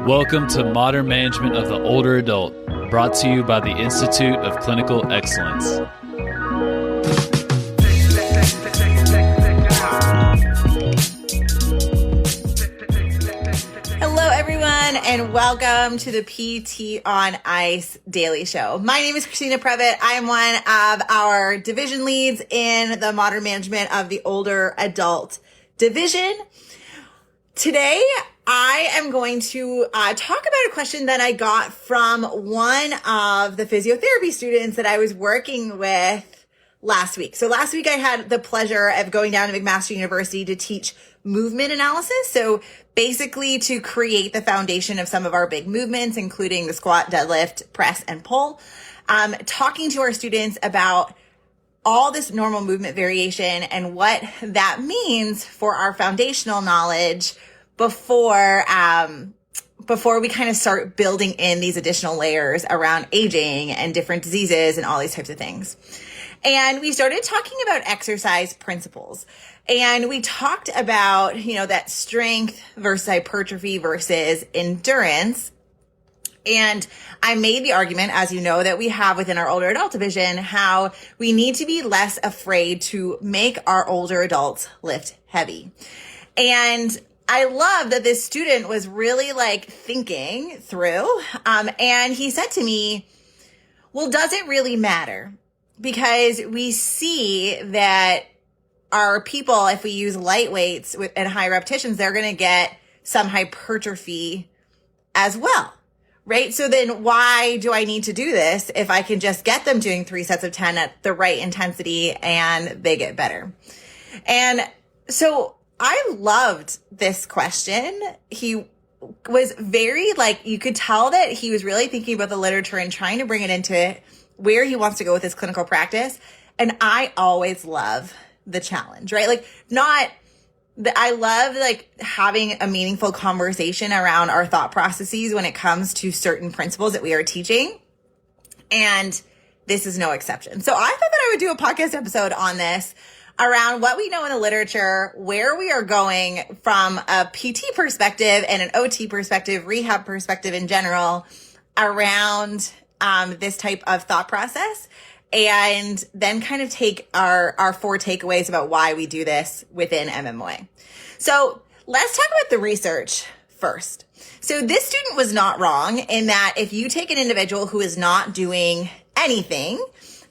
Welcome to Modern Management of the Older Adult, brought to you by the Institute of Clinical Excellence. Hello, everyone, and welcome to the PT on Ice Daily Show. My name is Christina Previtt. I am one of our division leads in the Modern Management of the Older Adult division. Today, I am going to talk about a question that I got from one of the physiotherapy students that I was working with last week. So last week I had the pleasure of going down to McMaster University to teach movement analysis. So basically to create the foundation of some of our big movements, including the squat, deadlift, press, and pull. Talking to our students about all this normal movement variation and what that means for our foundational knowledge before we kind of start building in these additional layers around aging and different diseases and all these types of things. And we started talking about exercise principles. And we talked about, that strength versus hypertrophy versus endurance. And I made the argument, as you know, that we have within our older adult division, how we need to be less afraid to make our older adults lift heavy. And I love that this student was really thinking through. And he said to me, well, does it really matter? Because we see that our people, if we use light weights and high repetitions, they're going to get some hypertrophy as well, right? So then why do I need to do this if I can just get them doing 3 sets of 10 at the right intensity and they get better? And so I loved this question. He was very you could tell that he was really thinking about the literature and trying to bring it into where he wants to go with his clinical practice. And I always love the challenge, right? I love having a meaningful conversation around our thought processes when it comes to certain principles that we are teaching. And this is no exception. So I thought that I would do a podcast episode on this around what we know in the literature, where we are going from a PT perspective and an OT perspective, rehab perspective in general, around this type of thought process, and then kind of take our 4 takeaways about why we do this within MMOA. So let's talk about the research first. So this student was not wrong in that if you take an individual who is not doing anything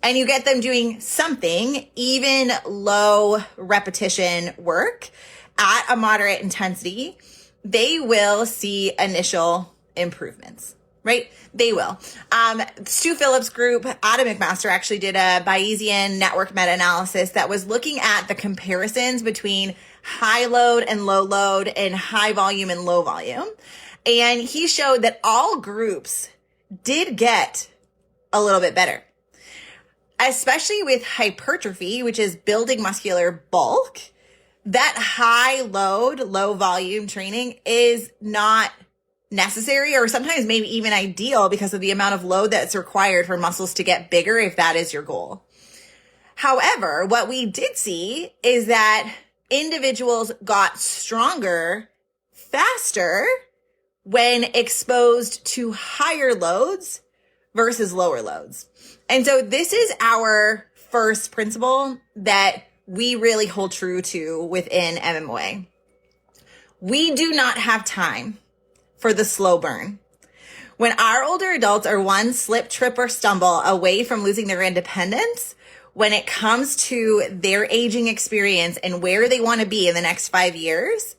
and you get them doing something, even low repetition work at a moderate intensity, they will see initial improvements, right? They will. Stu Phillips' group, Adam McMaster, actually did a Bayesian network meta-analysis that was looking at the comparisons between high load and low load and high volume and low volume. And he showed that all groups did get a little bit better, especially with hypertrophy, which is building muscular bulk. That high load, low volume training is not necessary, or sometimes maybe even ideal, because of the amount of load that's required for muscles to get bigger if that is your goal. However, what we did see is that individuals got stronger faster when exposed to higher loads versus lower loads. And so this is our first principle that we really hold true to within MMOA. We do not have time for the slow burn. When our older adults are one slip, trip, or stumble away from losing their independence, when it comes to their aging experience and where they want to be in the next 5 years,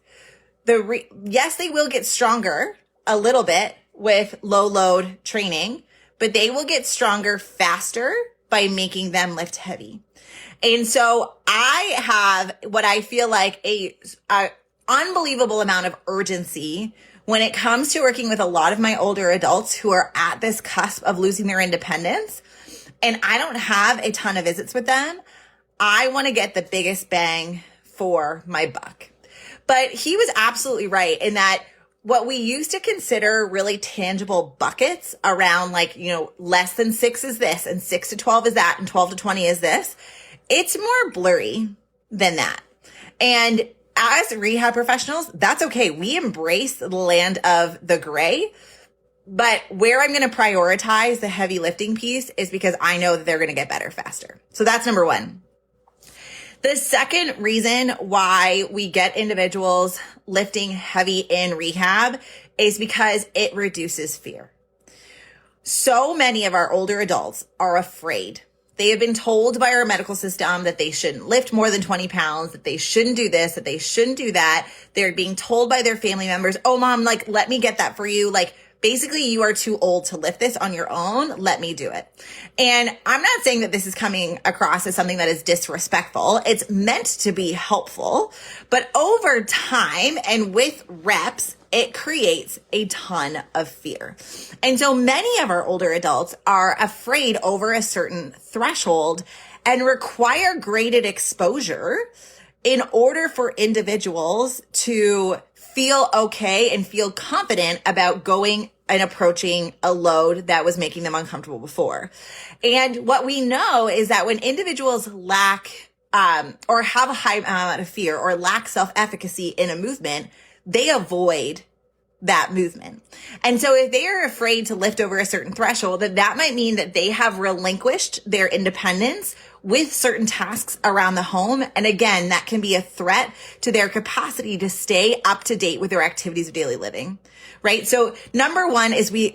yes, they will get stronger a little bit with low load training, but they will get stronger faster by making them lift heavy. And so I have what I feel like a unbelievable amount of urgency when it comes to working with a lot of my older adults who are at this cusp of losing their independence, and I don't have a ton of visits with them. I want to get the biggest bang for my buck. But he was absolutely right in that what we used to consider really tangible buckets around less than 6 is this and 6 to 12 is that and 12 to 20 is this, it's more blurry than that. And as rehab professionals, that's okay. We embrace the land of the gray. But where I'm going to prioritize the heavy lifting piece is because I know that they're going to get better faster. So that's number one. The second reason why we get individuals lifting heavy in rehab is because it reduces fear. So many of our older adults are afraid. They have been told by our medical system that they shouldn't lift more than 20 pounds, that they shouldn't do this, that they shouldn't do that. They're being told by their family members, oh, mom, like, let me get that for you. Like, basically, you are too old to lift this on your own. Let me do it. And I'm not saying that this is coming across as something that is disrespectful. It's meant to be helpful. But over time and with reps, it creates a ton of fear. And so many of our older adults are afraid over a certain threshold and require graded exposure in order for individuals to feel okay and feel confident about going and approaching a load that was making them uncomfortable before. And what we know is that when individuals lack or have a high amount of fear or lack self-efficacy in a movement, they avoid that movement. And so if they are afraid to lift over a certain threshold, that might mean that they have relinquished their independence with certain tasks around the home. And again, that can be a threat to their capacity to stay up to date with their activities of daily living, right? So number one is we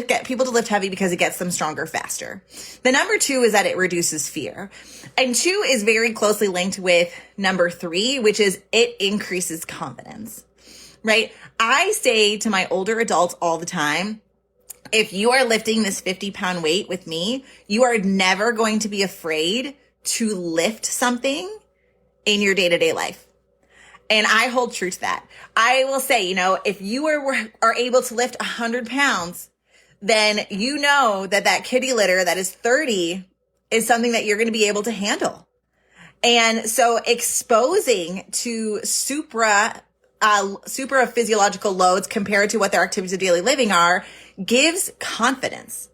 get people to lift heavy because it gets them stronger faster. The number two is that it reduces fear. And two is very closely linked with number three, which is it increases confidence, right? I say to my older adults all the time, if you are lifting this 50-pound weight with me, you are never going to be afraid to lift something in your day-to-day life. And I hold true to that. I will say, if you are able to lift 100 pounds, then you know that kitty litter that is 30 is something that you're going to be able to handle. And so exposing to supra physiological loads compared to what their activities of daily living are gives confidence.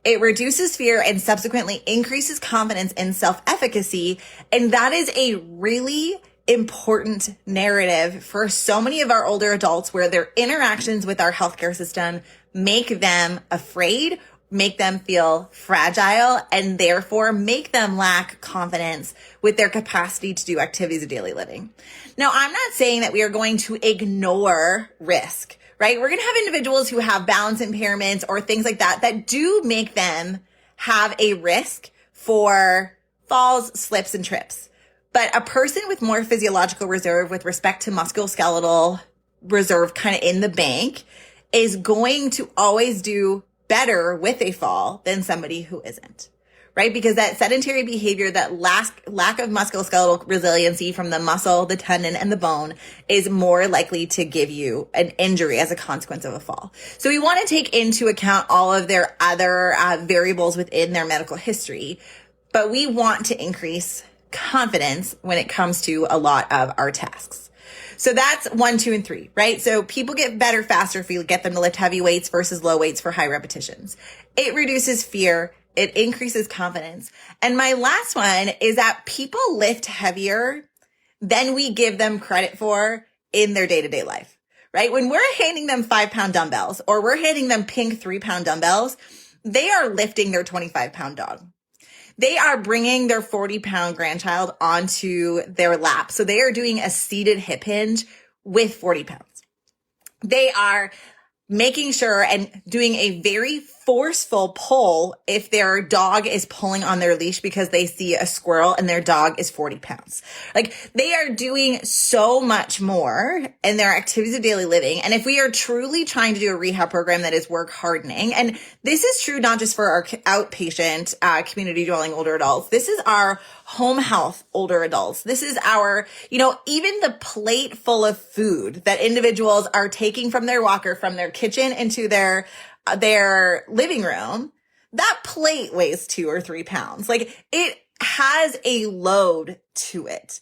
It reduces fear and subsequently increases confidence in self-efficacy. And that is a really important narrative for so many of our older adults where their interactions with our healthcare system make them afraid, make them feel fragile, and therefore make them lack confidence with their capacity to do activities of daily living. Now, I'm not saying that we are going to ignore risk, right? We're going to have individuals who have balance impairments or things like that do make them have a risk for falls, slips, and trips. But a person with more physiological reserve with respect to musculoskeletal reserve kind of in the bank is going to always do better with a fall than somebody who isn't, right? Because that sedentary behavior, that lack of musculoskeletal resiliency from the muscle, the tendon, and the bone is more likely to give you an injury as a consequence of a fall. So we want to take into account all of their other variables within their medical history, but we want to increase confidence when it comes to a lot of our tasks. So that's 1, 2, and 3, right? So people get better faster if you get them to lift heavy weights versus low weights for high repetitions. It reduces fear. It increases confidence. And my last one is that people lift heavier than we give them credit for in their day-to-day life, right? When we're handing them 5-pound dumbbells or we're handing them pink 3-pound dumbbells, they are lifting their 25-pound dog. They are bringing their 40-pound grandchild onto their lap. So they are doing a seated hip hinge with 40 pounds. They are making sure and doing a very forceful pull if their dog is pulling on their leash because they see a squirrel and their dog is 40 pounds. Like, they are doing so much more in their activities of daily living. And if we are truly trying to do a rehab program that is work hardening, and this is true not just for our outpatient community dwelling older adults, this is our home health older adults. This is our, even the plate full of food that individuals are taking from their walker, from their kitchen into their living room, that plate weighs 2 or 3 pounds. Like, it has a load to it.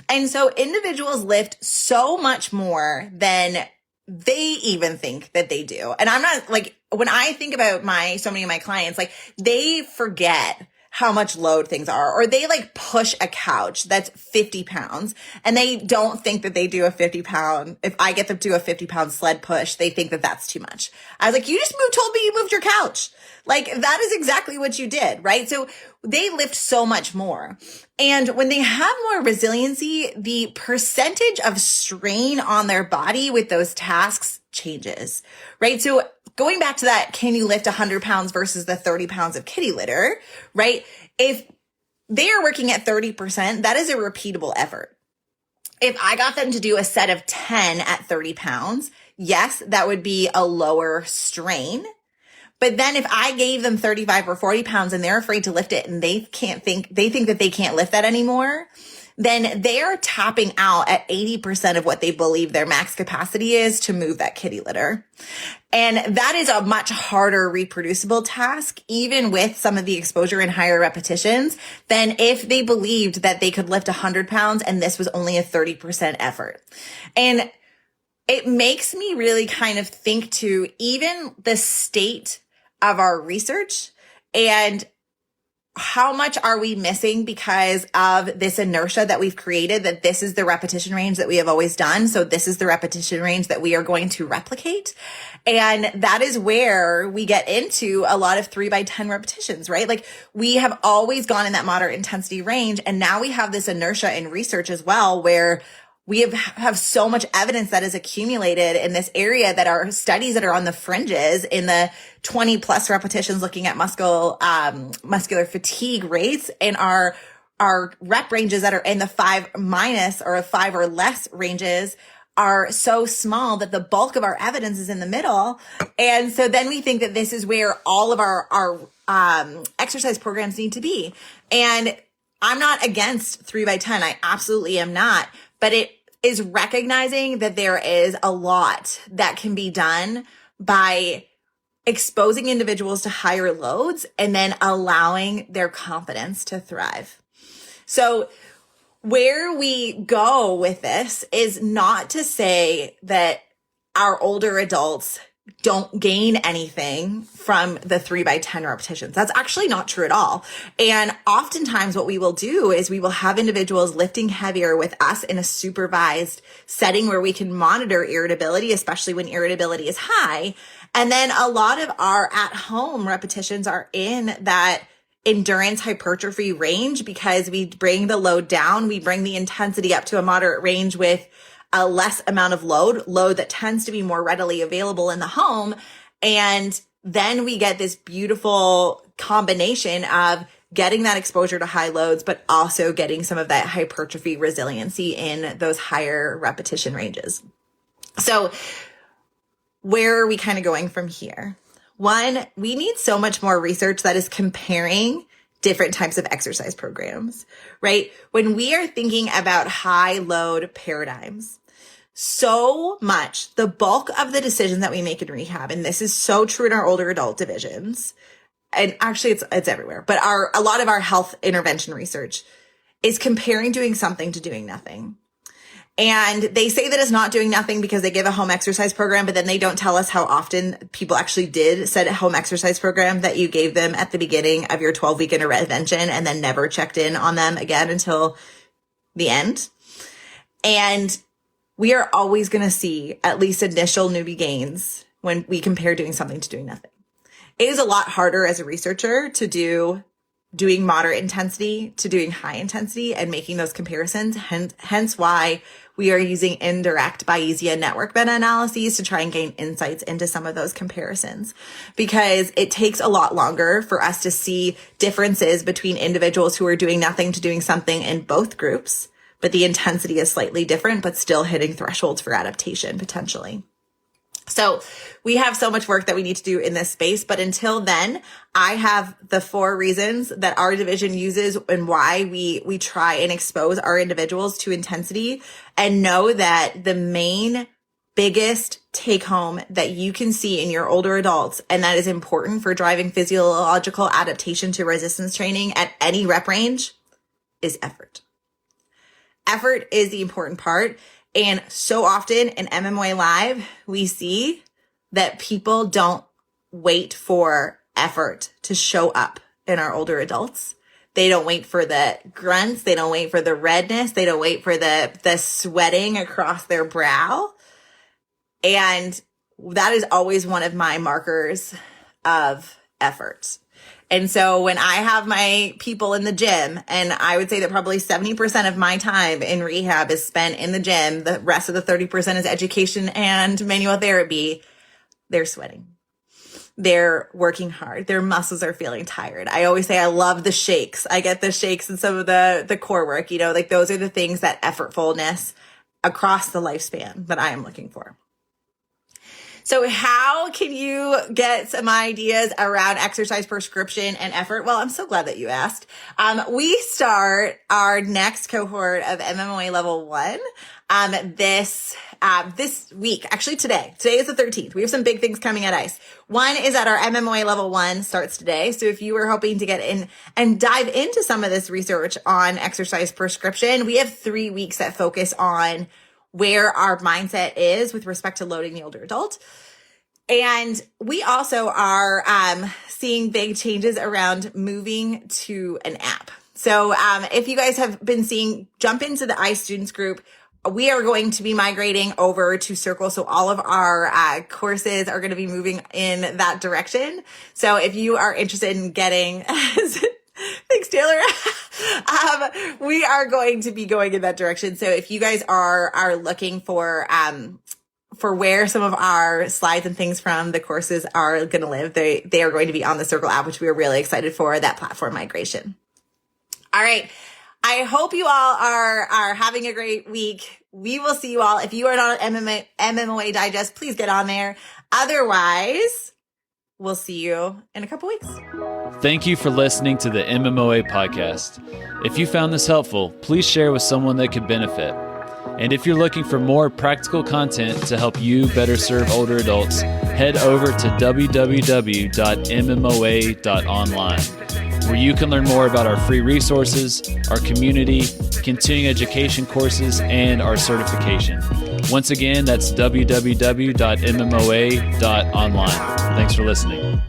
And so individuals lift so much more than they even think that they do. And I'm not when I think about so many of my clients, they forget how much load things are, or they like push a couch that's 50 pounds and they don't think that they do a 50-pound. If I get them to do a 50-pound sled push, they think that that's too much. I was like, you just told me you moved your couch. Like that is exactly what you did, right? So they lift so much more. And when they have more resiliency, the percentage of strain on their body with those tasks changes, right? So going back to that, can you lift 100 pounds versus the 30 pounds of kitty litter, right? If they are working at 30%, that is a repeatable effort. If I got them to do a set of 10 at 30 pounds, yes, that would be a lower strain. But then if I gave them 35 or 40 pounds and they're afraid to lift it and they think that they can't lift that anymore, then they're tapping out at 80% of what they believe their max capacity is to move that kitty litter. And that is a much harder reproducible task, even with some of the exposure and higher repetitions, than if they believed that they could lift 100 pounds and this was only a 30% effort. And it makes me really kind of think to even the state of our research and how much are we missing because of this inertia that we've created, that this is the repetition range that we have always done. So this is the repetition range that we are going to replicate. And that is where we get into a lot of 3x10 repetitions, right? Like we have always gone in that moderate intensity range. And now we have this inertia in research as well, where we have so much evidence that is accumulated in this area that are studies that are on the fringes in the 20 plus repetitions looking at muscular fatigue rates, and our rep ranges that are in the 5 minus or 5 or less ranges are so small that the bulk of our evidence is in the middle. And so then we think that this is where all of our exercise programs need to be. And I'm not against 3x10. I absolutely am not. But it is recognizing that there is a lot that can be done by exposing individuals to higher loads and then allowing their confidence to thrive. So where we go with this is not to say that our older adults don't gain anything from the 3x10 repetitions. That's actually not true at all. And oftentimes what we will do is we will have individuals lifting heavier with us in a supervised setting where we can monitor irritability, especially when irritability is high. And then a lot of our at-home repetitions are in that endurance hypertrophy range because we bring the load down, we bring the intensity up to a moderate range with a less amount of load that tends to be more readily available in the home. And then we get this beautiful combination of getting that exposure to high loads, but also getting some of that hypertrophy resiliency in those higher repetition ranges. So where are we kind of going from here? One, we need so much more research that is comparing different types of exercise programs, right? When we are thinking about high load paradigms, so much, the bulk of the decisions that we make in rehab, and this is so true in our older adult divisions, and actually it's everywhere, but a lot of our health intervention research is comparing doing something to doing nothing. And they say that it's not doing nothing because they give a home exercise program, but then they don't tell us how often people actually did said home exercise program that you gave them at the beginning of your 12-week intervention and then never checked in on them again until the end. And we are always going to see at least initial newbie gains when we compare doing something to doing nothing. It is a lot harder as a researcher to doing moderate intensity to doing high intensity and making those comparisons. Hence why we are using indirect Bayesian network meta-analyses to try and gain insights into some of those comparisons, because it takes a lot longer for us to see differences between individuals who are doing nothing to doing something in both groups, but the intensity is slightly different, but still hitting thresholds for adaptation potentially. So we have so much work that we need to do in this space. But until then, I have the 4 reasons that our division uses and why we try and expose our individuals to intensity, and know that the main biggest take home that you can see in your older adults, and that is important for driving physiological adaptation to resistance training at any rep range, is effort. Effort is the important part. And so often in MMOA Live, we see that people don't wait for effort to show up in our older adults. They don't wait for the grunts. They don't wait for the redness. They don't wait for the sweating across their brow. And that is always one of my markers of effort. And so when I have my people in the gym, and I would say that probably 70% of my time in rehab is spent in the gym, the rest of the 30% is education and manual therapy, they're sweating. They're working hard. Their muscles are feeling tired. I always say I love the shakes. I get the shakes and some of the core work, like those are the things, that effortfulness across the lifespan that I am looking for. So how can you get some ideas around exercise prescription and effort? Well, I'm so glad that you asked. We start our next cohort of MMOA level 1 this week. Actually, today. Today is the 13th. We have some big things coming at ICE. One is that our MMOA level 1 starts today. So if you were hoping to get in and dive into some of this research on exercise prescription, we have 3 weeks that focus on where our mindset is with respect to loading the older adult. And we also are seeing big changes around moving to an app. So if you guys have been seeing, jump into the ICE students group. We are going to be migrating over to Circle. So all of our courses are going to be moving in that direction. So if you are interested in getting... Thanks, Taylor. We are going to be going in that direction. So if you guys are looking for where some of our slides and things from the courses are going to live, they are going to be on the Circle app, which we are really excited for, that platform migration. All right. I hope you all are having a great week. We will see you all. If you are not on MMOA Digest, please get on there. Otherwise, we'll see you in a couple weeks. Thank you for listening to the MMOA podcast. If you found this helpful, please share with someone that could benefit. And if you're looking for more practical content to help you better serve older adults, head over to www.mmoa.online, where you can learn more about our free resources, our community, continuing education courses, and our certification. Once again, that's www.mmoa.online. Thanks for listening.